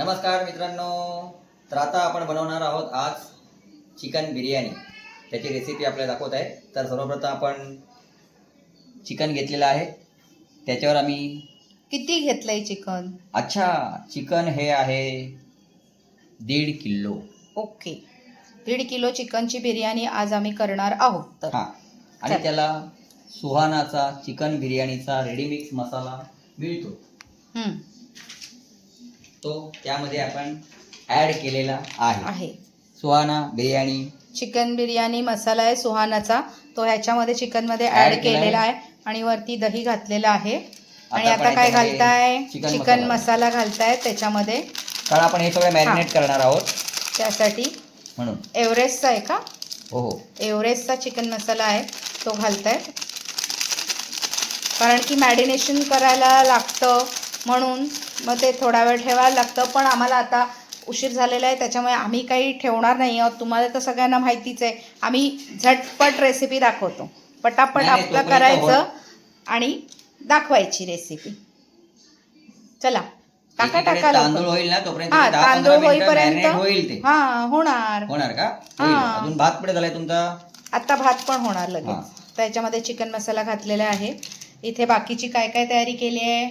नमस्कार मित्रांनो, तर आता आपण बनवणार आहोत आज चिकन बिर्याणी. त्याची रेसिपी आपल्याला दाखवत आहे. तर सर्वप्रथम आपण चिकन घेतलेलं आहे. त्याच्यावर आम्ही किती घेतलंय चिकन? चिकन हे आहे 1.5 किलो. ओके, 1.5 किलो चिकनची बिर्याणी आज आम्ही करणार आहोत. तर आणि त्याला सुहानाचा चिकन बिर्याणीचा रेडी मिक्स मसाला मिळतो. तो त्यामध्ये आपण ऍड केलेला आहे. सुहाना बिर्याणी चिकन बिर्याणी मसाला आहे सुहानाचा, तो ह्याच्यामध्ये चिकन मध्ये ऍड केलेला आहे आणि वरती दही घातलेला आहे. आणि आता काय घालताय? चिकन मसाला घालताय त्याच्यामध्ये, कारण आपण हे सगळं मॅरिनेट करणार आहोत त्यासाठी. म्हणून एव्हरेस्टचा आहे का? हो, एव्हरेस्टचा चिकन मसाला आहे, तो घालताय. कारण की मॅरिनेशन करायला लागतं म्हणून मग ते थोडा वेळ ठेवायला लागतं. पण आम्हाला आता उशीर झालेला आहे त्याच्यामुळे आम्ही काही ठेवणार नाही आहोत. तुम्हाला तर सगळ्यांना माहितीच आहे, आम्ही झटपट रेसिपी दाखवतो. पटापट आपलं करायचं आणि दाखवायची रेसिपी. चला टाका तांदूळ होईल ना तोपर्यंत, तांदूळ होईपर्यंत होणार का? अजून भात पुढे झालाय तुमचा. आता भात पण होणार लगेच. त्याच्यामध्ये चिकन मसाला घातलेला आहे. इथे बाकीची काय काय तयारी केली आहे?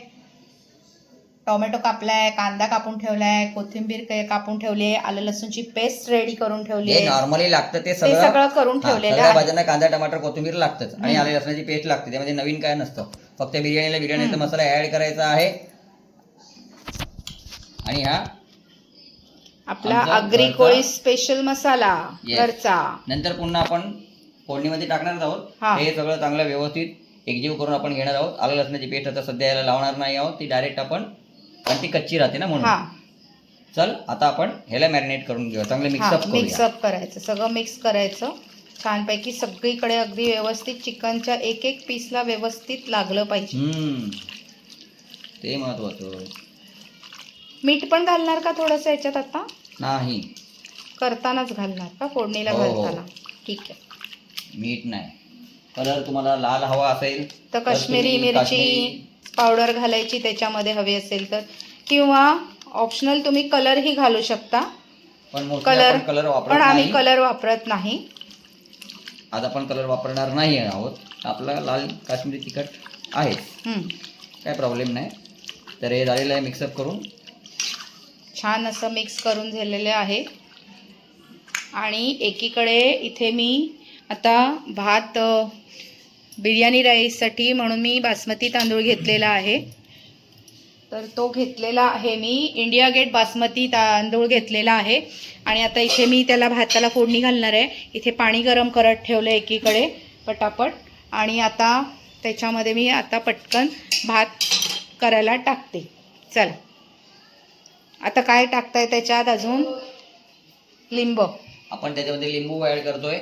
टोमॅटो कापलाय, कांदा कापून ठेवलाय, कोथिंबीर कापून ठेवली आहे, आलं लसूणची पेस्ट रेडी करून ठेवली आहे. नॉर्मली लागतं ते सगळं करून ठेवलेलं आहे. भाज्यांना कांदा टमाटर कोथिंबीर लागतंच आणि आलं लसणाची पेस्ट लागते. त्यामध्ये नवीन काय नसतं, फक्त बिर्याणीचा मसाला ऍड करायचा आहे. आणि हा आपला आगरी कोळी स्पेशल मसाला घरचा. नंतर पुन्हा आपण फोडणीमध्ये टाकणार आहोत. हे सगळं चांगलं व्यवस्थित एकजीव करून आपण घेणार आहोत. आलं लसणाची पेस्ट आता सध्या याला लावणार नाही आहोत, ती डायरेक्ट आपण, ती कच्ची राहते ना म्हणून. चल आता आपण ह्याला मॅरिनेट करून घेऊ. चांगलं मिक्सअप करायचं, सगळं मिक्स करायचं छानपैकी सगळीकडे. अगदी व्यवस्थित चिकनच्या एक एक पीसला व्यवस्थित लागलं पाहिजे. ते महत्वाचं. मीठ पण घालणार का थोडंसं याच्यात? आता नाही, करतानाच घालणार का? फोडणीला घालताना? ठीक आहे. मीठ नाही. कलर तुम्हाला लाल हवा असेल तर काश्मीरी मिरची पावडर घालायची त्याच्यामध्ये, हवी असेल तर. किंवा ऑप्शनल तुम्ही कलरही घालू शकता. पण आम्ही कलर वापरत नाही. आज आपण कलर वापरणार नाही आहोत. आपला लाल काश्मीरी तिखट आहे, काय प्रॉब्लेम नाही. तर हे झालेलं आहे मिक्सअप करून. छान असं मिक्स करून झालेले आहे. आणि एकीकडे इथे मी आता भात, बिर्याणी राईससाठी म्हणून मी बासमती तांदूळ घेतलेला आहे. तर तो घेतलेला आहे मी, इंडिया गेट बासमती तांदूळ घेतलेला आहे. आणि आता इथे मी त्याला भाताला फोडणी घालणार आहे. इथे पाणी गरम करत ठेवलं एकीकडे पटापट. आणि आता त्याच्यामध्ये मी आता पटकन भात करायला टाकते. चला आता काय टाकताय त्याच्यात? अजून लिंबू. आपण त्याच्यामध्ये लिंबू ऍड करतोय.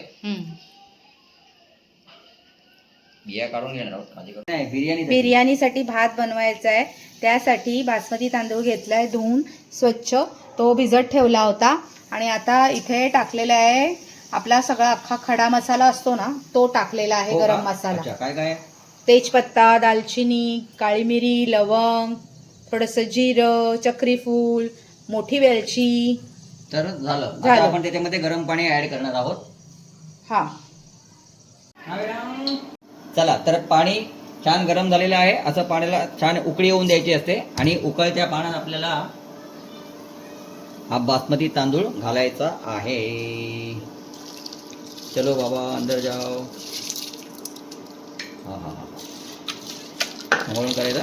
बिया काढून घेणार आहोत. बिर्याणीसाठी भात बनवायचा आहे, त्यासाठी बासमती तांदूळ घेतलाय धुवून स्वच्छ, तो भिजत ठेवला होता. आणि आता इथे टाकलेला आहे आपला सगळा अख्खा खडा मसाला असतो ना, तो टाकलेला आहे. गरम मसाला, काय तेजपत्ता, दालचिनी, काळी मिरी, लवंग, थोडंसं जिरं, चक्रीफूल, मोठी वेलची. तर झालं. आता आपण त्याच्यामध्ये गरम पाणी ऍड करणार आहोत. चला, तर पाणी छान गरम झालेलं आहे. असं पाण्याला छान उकळी येऊन द्यायची असते. आणि उकळत्या पाण्यात आपल्याला हा बासमती तांदूळ घालायचा आहे. चलो बाबा अंदर जाओ. म्हणून करायचं.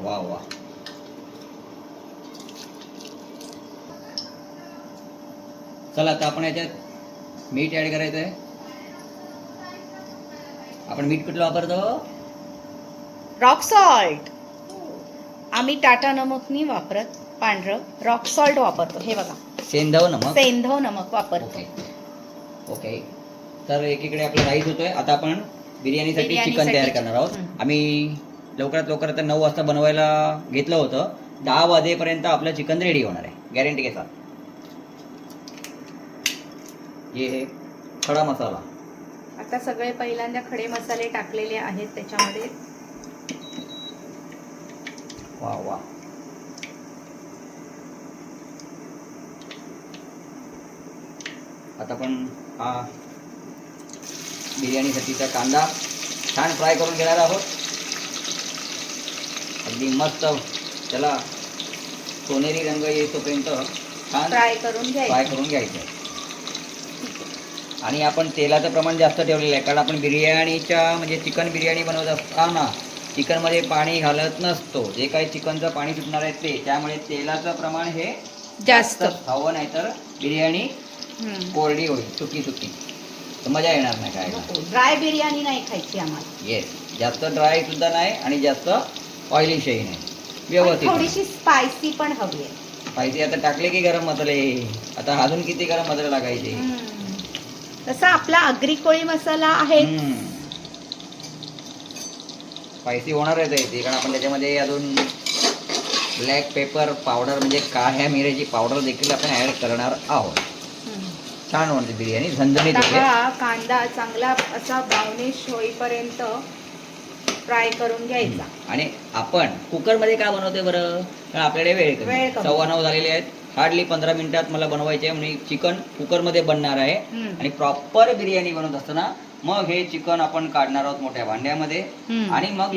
वा वा. चला आता आपण याच्यात मीठ ऍड करायचं आहे. आपण मीठ कुठलं वापरतो? Rock salt. आम्ही टाटा नमक नाही वापरत, पांढरं रॉक सॉल्ट वापरतो. हे बघा, सेंधव नमक वापरतो. ओके. तर एकीकडे आपला राईस होतोय. आता आपण बिर्याणीसाठी चिकन तयार करणार आहोत. आम्ही लवकरात लवकर आता 9 वाजता बनवायला घेतलं होतं. 10 वाजेपर्यंत आपलं चिकन रेडी होणार आहे, गॅरंटी के साथ. हे खडा मसाला. आता सगळे पहिल्यांदा खडे मसाले टाकलेले आहेत त्याच्यामध्ये. वा वा. आता आपण हा बिर्याणीसाठीचा कांदा छान फ्राय करून घेणार आहोत. अगदी मस्त त्याला सोनेरी रंग येतोपर्यंत छान फ्राय करून घ्यायचं आहे. आणि आपण तेलाचं प्रमाण जास्त ठेवलेलं आहे, कारण आपण बिर्याणीच्या म्हणजे चिकन बिर्याणी बनवत असताना चिकनमध्ये पाणी घालत नसतो. जे काही चिकनचं पाणी सुटणार आहे ते, त्यामुळे तेलाचं प्रमाण हे जास्त हवं, नाही तर बिर्याणी कोरडी होईल, सुकी तर मजा येणार नाही काय. ड्राय बिर्याणी नाही खायची आम्हाला. येस, जास्त ड्राय सुद्धा नाही आणि जास्त ऑइलिशही नाही, व्यवस्थित. थोडीशी स्पायसी पण हवी आहे. स्पायसी आता टाकले की गरम मसाले, आता अजून किती गरम मसाले लागायचे. तसा आपला आगरी कोळी मसाला आहे. स्पायसी होणारच आहे ते, कारण आपण त्याच्यामध्ये अजून ब्लॅक पेपर पावडर म्हणजे काळ्या मिऱ्याची पावडर देखील आपण ऍड करणार आहोत. छान होते बिर्याणी, झणझणीत होते. कांदा चांगला असा ब्राउनिश होईपर्यंत फ्राय करून घ्यायचा. आणि आपण कुकरमध्ये का बनवतोय बरं? कारण आपल्याकडे वेळ कमी. 9:15 झालेले आहेत. हार्डली 15 मिनिटात मला बनवायचे आहे. म्हणजे चिकन कुकरमध्ये बनणार आहे. आणि प्रॉपर बिर्याणी बनवत असताना मग हे चिकन आपण काढणार आहोत मोठ्या भांड्यामध्ये आणि मग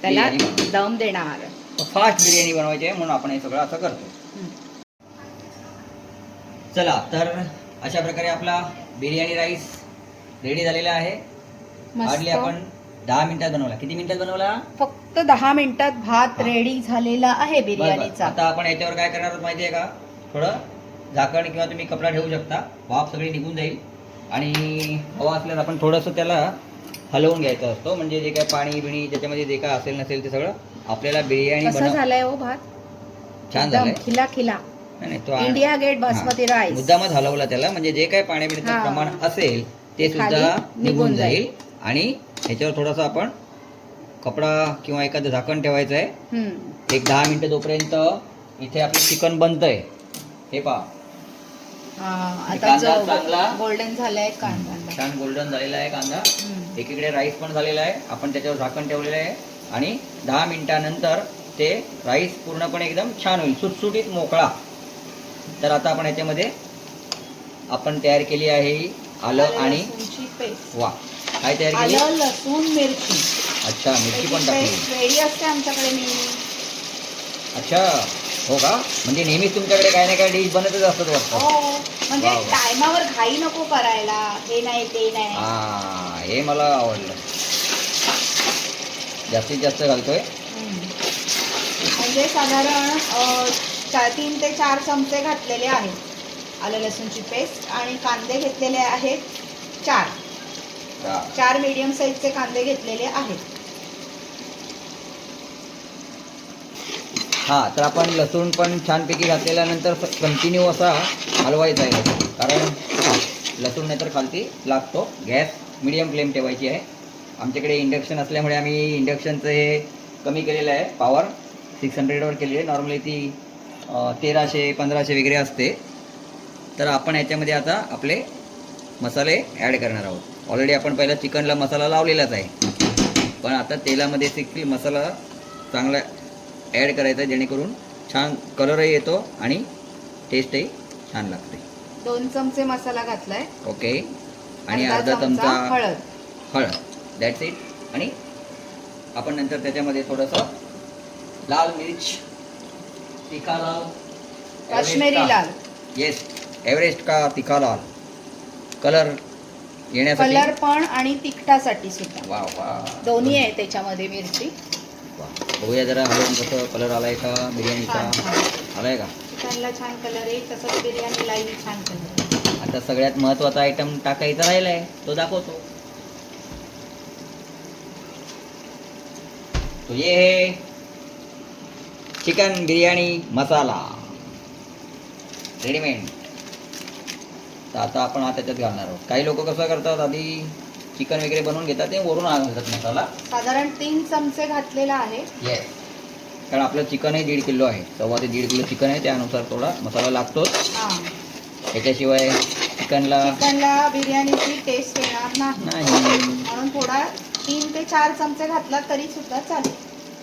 त्याला दम देणार. फास्ट बिर्याणी बनवायची आहे, म्हणून आपण हे सगळं असं करतो. चला, तर अशा प्रकारे आपला बिर्याणी राईस रेडी झालेला आहे. हार्डली आपण 10 मिनिटात बनवला. किती मिनिटात बनवला? फक्त 10 मिनिटात भात रेडी झालेला आहे बिर्याणीचा. आता आपण याच्यावर काय करणार आहोत माहिती आहे का? थोडं झाकण किंवा तुम्ही कपडा ठेवू शकता, वाफ सगळी निघून जाईल. आणि हवा असल्यास आपण थोडंसं त्याला हलवून घ्यायचं असतो, म्हणजे जे काय पाणी बिणी त्याच्यामध्ये जे काय असेल नसेल ते सगळं आपल्याला बिर्याणी झालाय. हो, भात छान झालाय, खिला खिला. नाही तो इंडिया गेट बासमती राईस. मुद्दामच हलवला त्याला, म्हणजे जे काय पाणी बिणीचं प्रमाण असेल ते सुद्धा निघून जाईल. आणि ह्याच्यावर थोडासा आपण कपडा किंवा एखादं झाकण ठेवायचं आहे. एक 10 मिनिटं तोपर्यंत इथे आपलं चिकन बनतंय. हे पहा, आता चांगला गोल्डन झालाय कांदा, छान गोल्डन झालेला आहे कांदा. एकीकडे राईस पण झालेला आहे. आपण त्याच्यावर झाकण ठेवलेलं आहे आणि 10 मिनिटानंतर ते राईस पूर्णपणे एकदम छान होईल, सुटसुटीत मोकळा. तर आता आपण याच्यामध्ये आपण तयार केली आहे आलं आणि वा काय तयार केली? आलं, लसूण, मिरची. अच्छा, मिरची पण टाकली. रेडी असते आमच्याकडे नेहमी. अच्छा, हो का? म्हणजे नेहमीच तुमच्याकडे काही ना काही डिश बनतच असतात वाटतं. हो, म्हणजे टायमावर घाई नको करायला, हे नाही ते नाही. हे मला आवडलं. जास्तीत जास्त घालतोय, म्हणजे साधारण 3 ते 4 चमचे घातलेले आहेत आलं लसूणची पेस्ट. आणि कांदे घेतलेले आहेत 4 मीडियम साईजचे कांदे घेतलेले आहेत. तर आपण लसूण पण छानपैकी घातलेल्यानंतर कंटिन्यू असा हलवायचा आहे, कारण लसूण नाहीतर खालती लागतो. गॅस मिडियम फ्लेम ठेवायची आहे. आमच्याकडे इंडक्शन असल्यामुळे आम्ही इंडक्शनचं हे कमी केलेलं आहे, पॉवर 600वर केलेली आहे. नॉर्मली ती 1300-1500 वगैरे असते. तर आपण याच्यामध्ये आता आपले मसाले ॲड करणार आहोत. ऑलरेडी आपण पहिला चिकनला मसाला लावलेलाच आहे, पण आता तेलामध्ये देखील मसाला चांगला ॲड करायचा, जेणेकरून छान कलरही येतो आणि टेस्टही छान लागते. 2 चमचे मसाला घातलाय. ओके, आणि अर्धा चमचा हळद. That's it. आणि आपण नंतर त्याच्यामध्ये थोडंसं लाल मिर्च, तिखा लाल, काश्मीरी लाल. येस, एव्हरेस्ट का तिखा लाल कलर येण्यासाठी, कलर पण आणि तिखटासाठी सुद्धा. वा वा, दोन्ही आहे त्याच्यामध्ये मिरची. बघूया जरा हलवून कसं कलर आलाय का बिर्याणीचा, आलाय का? चिकनला छान कलर आहे, तसंच बिर्याणीलाही छान कलर. आता सगळ्यात महत्त्वाचा आयटम टाकायचा राहिलाय, तो दाखवतो. तो ये है चिकन बिर्याणी मसाला रेडीमेड. तर आता आपण हा त्याच्यात घालणार आहोत. काही लोक कसं करतात, आधी चिकन वगैरे बनवून घेतात, ते वरून घालतात मसाला. साधारण 3 चमचे घातलेला आहे. येस, कारण आपलं चिकन आहे 1.5 किलो आहे, 1.25 ते 1.5 किलो चिकन आहे, त्यानुसार थोडा मसाला लागतोच. त्याच्याशिवाय चिकनला बिर्याणीची टेस्ट येणार नाही, म्हणून थोडा 3 ते 4 चमचे घातला तरी सुद्धा चालेल.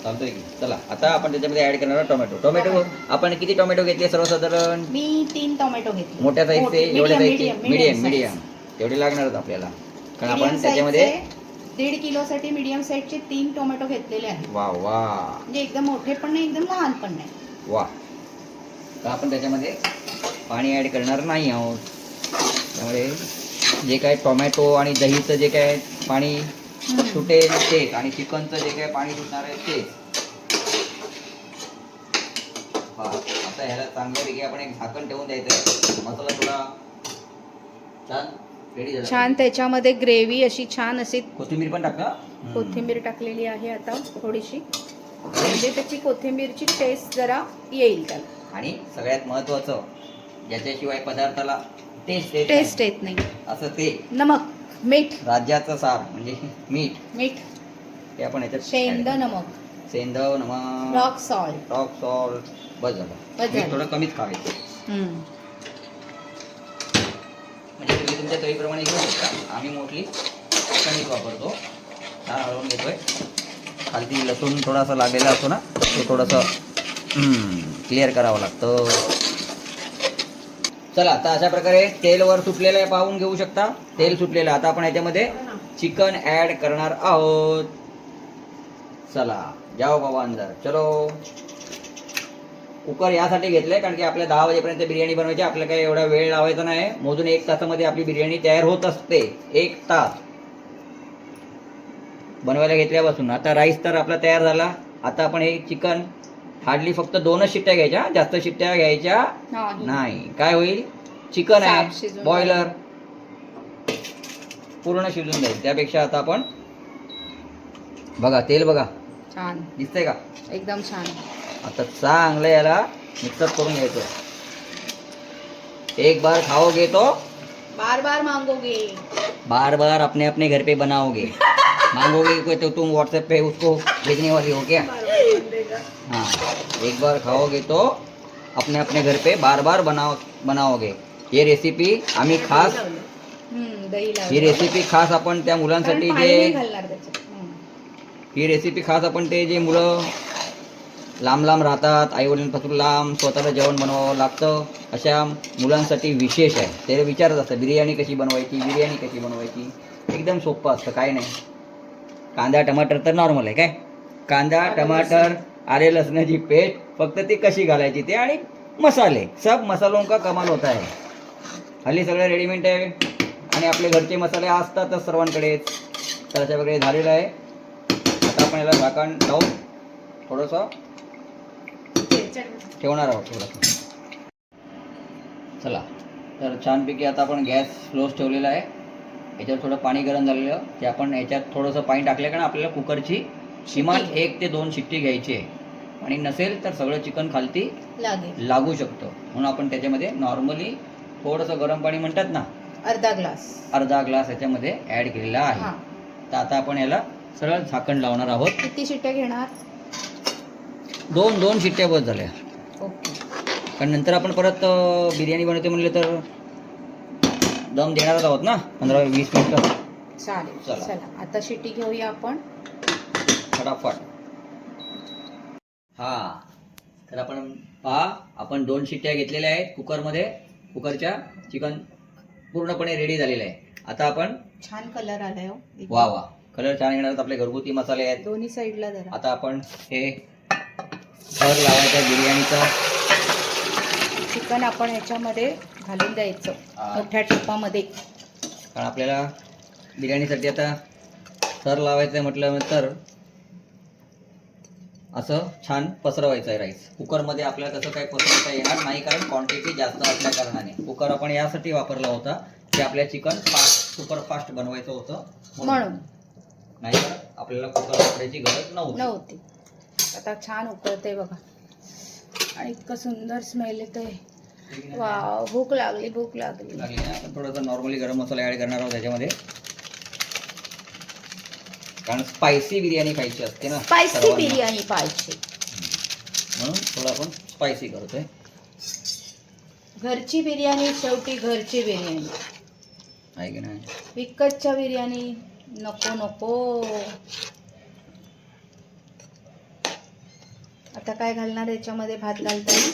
चालतोय की. चला आता आपण त्याच्यामध्ये ऍड करणार टोमॅटो. टोमॅटो आपण किती टोमॅटो घेतले सर्वसाधारण? मी 3 टोमॅटो घेतले. मोठ्या साईजचे, एवढ्या साईजचे, मीडियम size. तेवढे लागणारच आपल्याला, कारण Medium आपण त्याच्यामध्ये size चे 1.5 किलोसाठी मीडियम साईजचे 3 टोमॅटो घेतलेले आहेत. वा वा म्हणजे एकदम मोठे पण नाही, एकदम लहान पण नाही. वा. तर आपण त्याच्यामध्ये पाणी ऍड करणार नाही आहोत. त्यामुळे जे काय टोमॅटो आणि दहीचं जे काय पाणी सुटेल ते, आणि चिकनचं जे काय पाणी सुटणार आहे ते. हा, आता ह्याला चांगल्यापैकी आपण एक झाकण ठेवून द्यायचं. मसाला थोडा छान रेडी झाला. छान त्याच्यामध्ये ग्रेव्ही अशी छान अशी कोथिंबीर पण टाका. कोथिंबीर टाकलेली आहे आता थोडीशी, म्हणजे त्याची कोथिंबीरची टेस्ट जरा येईल त्याला. आणि सगळ्यात महत्वाचं, ज्याच्याशिवाय पदार्थाला टेस्ट येत नाही, असं ते नमक, मीठ. राज्याचं सार म्हणजे मीठ ते आपण याच्यात सेंधव नमक, सेंधव नमक, रॉक सॉल्ट. बस झालं. मीठ थोडं कमीच खावेल, म्हणजे तुम्ही तुमच्या चवीप्रमाणे घेऊ शकता. आम्ही मोस्टली कमीच वापरतो. छान हलवून घेतोय. खालती लसूण थोडासा लागलेला असतो ना, तो थोडंसं क्लिअर करावं लागतं. चला आता अशा प्रकारे तेल वर सुटलेलं आहे, पाहून घेऊ शकता. तेल सुटलेलं. आता आपण याच्यामध्ये चिकन ऍड करणार आहोत. चला जाओ बाबा अंदर चलो. कुकर यासाठी घेतलंय कारण की आपल्या 10 वाजेपर्यंत बिर्याणी बनवायची. आपल्याला काही एवढा वेळ लावायचा नाही. मोजून 1 तासामध्ये आपली बिर्याणी तयार होत असते. 1 तास बनवायला घेतल्यापासून. आता राईस तर आपला तयार झाला. आता आपण हे चिकन हार्डली फक्त 2च शिट्ट्या घ्यायच्या, जास्त शिट्ट्या घ्यायच्या नाही. काय होईल, चिकन आहे बॉयलर, पूर्ण शिजून जाईल. त्यापेक्षा आता आपण बघा, तेल बघा छान दिसतंय का, एकदम छान. आता चांगलं याला मिक्सअप करून घ्यायचं. एक बार खाओगे तो बार बार मांगोगे, बार बार अपने अपने घर पे बनाओगे. मांगोगे को तो तुम व्हाट्सएप पे उसको भेजने वाली हो क्या? हाँ, एक बार खाओगे तो अपने अपने घर पे बार बार बनाओगे. ये रेसिपी आम्ही खास, ही रेसिपी खास आपण त्या मुलांसाठी ही रेसिपी खास आपण ते जे मुलं लांब लांब राहतात, आईवडिलांपासून लांब, स्वतःला जेवण बनवावं लागतं, अशा मुलांसाठी विशेष आहे. ते विचारत असतं बिर्याणी कशी बनवायची. एकदम सोपं असतं, काय नाही. कांदा टमाटर तर नॉर्मल आहे. काय कांदा टमाटर आले लसणाची पेस्ट, फक्त ती कशी घालायची ते, आणि मसाले. सब मसालों का कमाल होता है. हल्ली सगळं रेडीमेड आहे आणि आपले घरचे मसाले असतातच सर्वांकडेच. तर अशा प्रकारे झालेलं आहे. आता आपण याला झाकण लावून थोडंसं ठेवणार आहोत. चला तर छानपैकी आता आपण गॅस स्लोच ठेवलेला आहे. याच्यावर थोडं पाणी गरम झालेलं, ते आपण याच्यात थोडंसं पाणी टाकलं, कारण आपल्याला कुकरची किमान 1 ते 2 शिट्टी घ्यायची आहे. आणि नसेल तर सगळं चिकन खालती लागू शकतं. म्हणून आपण त्याच्यामध्ये नॉर्मली थोडंसं गरम पाणी म्हणतात ना, अर्धा ग्लास याच्यामध्ये ऍड केलेला आहे. तर आता आपण याला सरळ झाकण लावणार आहोत. किती शिट्ट्या घेणार? 2 शिट्ट्या बस झाल्या. ओके. कारण नंतर आपण परत बिर्याणी बनवते म्हणले तर दम देणारच आहोत ना, 15-20 मिनिटं. चालेल. चला आता शिट्टी घेऊया आपण फटाफट. हा, तर आपण पहा, आपण 2 शिट्ट्या घेतलेल्या आहेत कुकरमध्ये. कुकरच्या चिकन पूर्णपणे रेडी झालेलं आहे. आता आपण छान कलर आलाय. वा वा, कलर छान येणार. आपले घरगुती मसाले आहेत दोन्ही साईडला जरा. आता आपण हे थर लावायचा बिर्याणीचा. चिकन आपण ह्याच्यामध्ये घालून द्यायचं मोठ्या टिपामध्ये, कारण आपल्याला बिर्याणीसाठी आता थर लावायचं म्हटलं तर असं छान पसरवायचं आहे राईस. कुकरमध्ये आपल्याला तसं काही पसरवता येणार नाही, कारण क्वांटिटी जास्त असल्या कारणाने. कुकर आपण यासाठी वापरला होता की आपल्या चिकन सुपर फास्ट बनवायचं होतं म्हणून, नाही तर आपल्याला कुकर वापरायची गरज नव्हती. आता छान उकळते बघा, आणि इतकं सुंदर स्मेल येतंय. वाव, भूक लागली ना. आपण थोडासा नॉर्मली गरम मसाला ऍड करणार आहोत त्याच्यामध्ये, कारण स्पायसी बिर्याणी खायची असते ना, स्पायसी बिर्याणी पाहिजे म्हणून थोडं आपण स्पायसी करतोय. घरची बिर्याणी शेवटी घरची बिर्याणी आहे की नाही. विकतच्या बिर्याणी नको. आता काय घालणार याच्यामध्ये? भात घालताना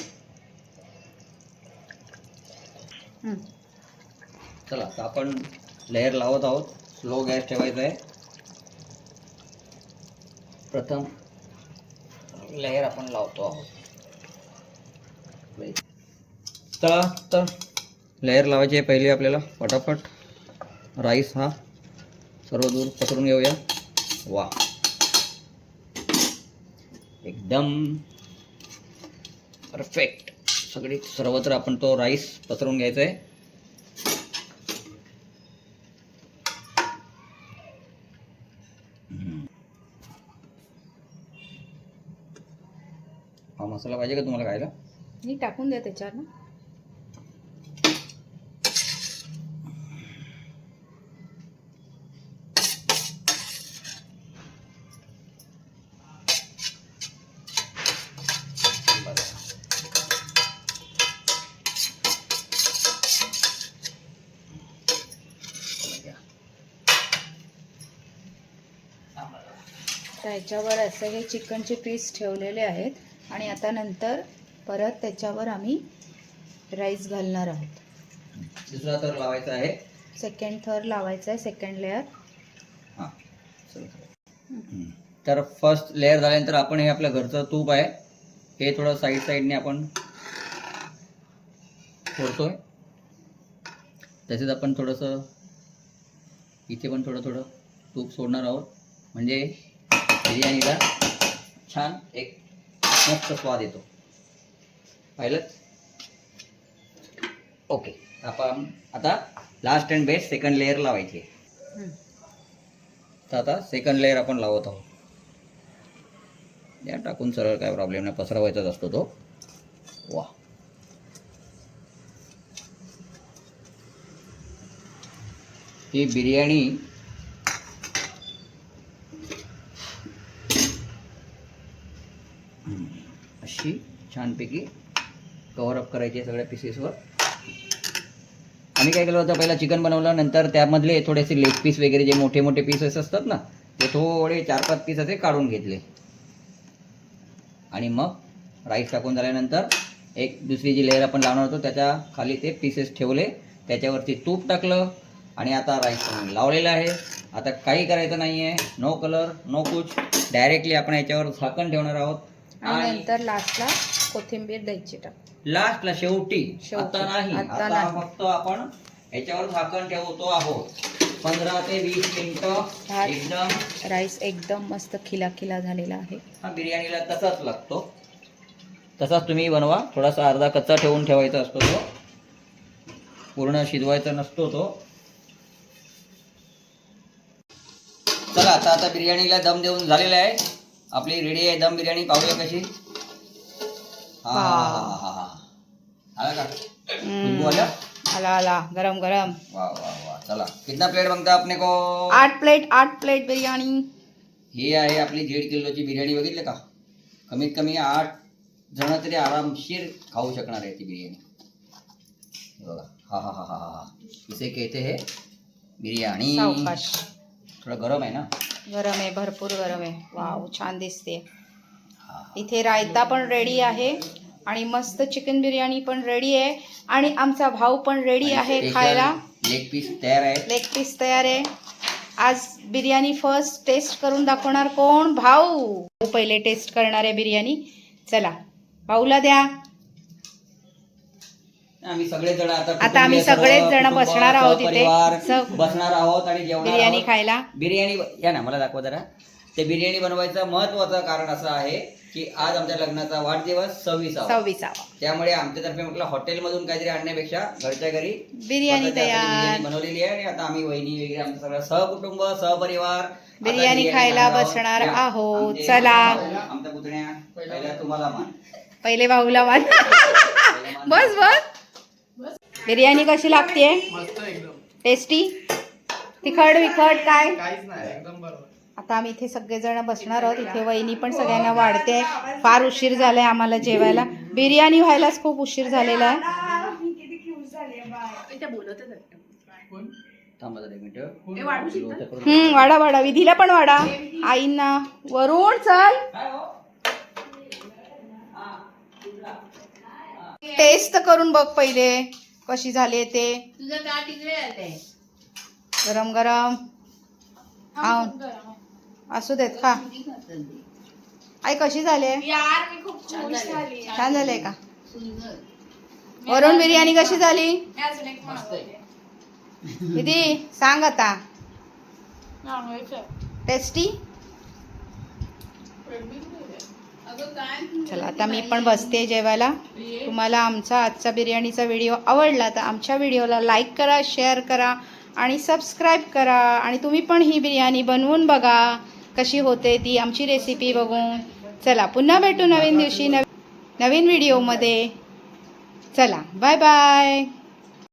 चला आता आपण लेअर लावत आहोत. स्लो गॅस ठेवायचा आहे. प्रथम लेअर आपण लावतो आहोत. चला तर लेअर लावायची आहे पहिले आपल्याला. फटाफट राईस हा सर्व दूर पसरून घेऊया. वा, एकदम परफेक्ट. सगळी सर्वत्र आपण तो राईस पसरून घ्यायचा आहे. हा मसाला पाहिजे का तुम्हाला खायला? मी टाकून द्या त्याच्यावर ना. त्याच्यावर असे हे चिकनचे पीस ठेवलेले आहेत आणि आता नंतर परत त्याच्यावर आम्ही राईस घालणार आहोत. दुसरा थर लावायचा आहे. सेकंड थर लावायचा आहे, सेकंड लेअर. हां, तर फर्स्ट लेअर झाल्यानंतर आपण हे आपलं घरचं तूप आहे हे थोडं साईडने आपण फोडतोय. तसेच आपण थोडंसं इथे पण थोडं तूप सोडणार आहोत, म्हणजे बिर्याणीला छान एक मस्त स्वाद येतो. पाहिलं? ओके. आपण आता last and best second layer लावायची आहे. तर आता सेकंड लेअर आपण लावत आहोत. या टाकून सरळ काय प्रॉब्लेम नाही, पसरवायचाच असतो तो. वा, ही बिर्याणी अशी छानपैकी कव्हर अप करायची आहे सगळ्या पीसेसवर. आम्ही काय केलं होतं, पहिला चिकन बनवलं, नंतर त्यामधले थोडेसे लेग पीस वगैरे जे मोठे मोठे पीसेस असतात ना, ते थोडे 4-5 पीस असे काढून घेतले आणि मग राईस टाकून झाल्यानंतर एक दुसरी जी लेअर आपण लावणार होतो त्याच्या खाली ते पीसेस ठेवले, त्याच्यावरती तूप टाकलं आणि आता राईस लावलेला आहे. आता काही करायचं नाही आहे, नो कलर नो कुछ, डायरेक्टली आपण याच्यावर झाकण ठेवणार आहोत आणि नंतर लास्टला कोथिंबीर द्यायची टाक. लास्टला शेवटी. आता नाही, आता फक्त आपण याच्यावर झाकण ठेवतो आहोत 15 ते 20 मिनिटं. एकदम राईस एकदम मस्त खिला खिला झालेला आहे. हा बिर्याणीला तसाच लागतो, तसाच तुम्ही बनवा. थोडासा अर्धा कच्चा ठेवून ठेवायचा असतो तो, पूर्ण शिजवायचा नसतो तो. चला आता बिर्याणीला दम देऊन झालेला आहे. आपली रेडी आहे दम बिर्याणी. पाहूया कशी. हा आला का? खुशबू आला? आला गरम गरम. वाह वाह वाह. चला कितना प्लेट बनता अपने को? 8 प्लेट बिर्याणी. ही आहे आपली 1.5 किलोची बिर्याणी. बघितलं का? कमीत कमी 8 जण तरी आरामशीर खाऊ शकणार आहे ती बिर्याणी. बघा. हा हा हा हा हा. इसे कहते हैं बिर्याणी. सावकाश. थोडं गरम आहे ना? गरम आहे, भरपूर गरम आहे. वाव, छान दिसते. इथे रायता पण रेडी आहे आणि मस्त चिकन बिर्याणी पण रेडी आहे आणि आमचा भाऊ पण रेडी आहे खायला. लेग पीस तयार आहे. लेग पीस तयार आहे. आज बिर्याणी फर्स्ट टेस्ट करून दाखवणार कोण? भाऊ. पहिले टेस्ट करणार आहे बिर्याणी. चला भाऊला द्या. आम्ही सगळेजण आता आम्ही सगळेच जण बसणार आहोत इथे, बसणार आहोत आणि बिर्याणी खायला. बिर्याणी या ना, मला दाखवा जरा. ते बिर्याणी बनवायचं महत्वाचं कारण असं आहे की आज आमच्या लग्नाचा वाढदिवस 26वा. त्यामुळे आमच्यातर्फे म्हटलं हॉटेलमधून काहीतरी आणण्यापेक्षा घरच्या घरी बिर्याणी तयार बनवलेली आहे. आणि आता आम्ही वहिनी वगैरे आमचं सगळं सहकुटुंब सहपरिवार बिर्याणी खायला बसणार आहोत. चला आमच्या पुतण्या, पहिला तुम्हाला मान. पहिले भाऊला मान. बस बस. बिर्याणी कशी लागते? टेस्टी? तिखट विखट काय? आता आम्ही इथे सगळेजण बसणार आहोत. इथे वहिनी पण सगळ्यांना वाढते. फार उशीर झालाय आम्हाला जेवायला. बिर्याणी व्हायलाच खूप उशीर झालेला आहे. वाडा वाडा. विधीला पण वाडा. आईंना वरून चल. टेस्ट तर करून बघ पहिले कशी झाली ते. तुझं ताट इकडे आलंय. गरम गरम असू देत खा. आई कशी झाली? यार मी खूप खुश झाली. छान झाले का? सुंदर. वरून बिर्याणी कशी झाली? मी अजून एक मागवते. किती सांग आता. टेस्टी. अगं काय चला आता मी पण बसते जेवायला. तुम्हाला आमचा आजचा बिर्याणीचा व्हिडिओ आवडला तर आमच्या व्हिडिओला लाईक करा, शेअर करा आणि सबस्क्राईब करा. आणि तुम्ही पण ही बिर्याणी बनवून बघा कशी होते ती आमची रेसिपी बघून. चला पुन्हा भेटू नवीन दिवशी नवीन व्हिडिओमध्ये. चला बाय बाय.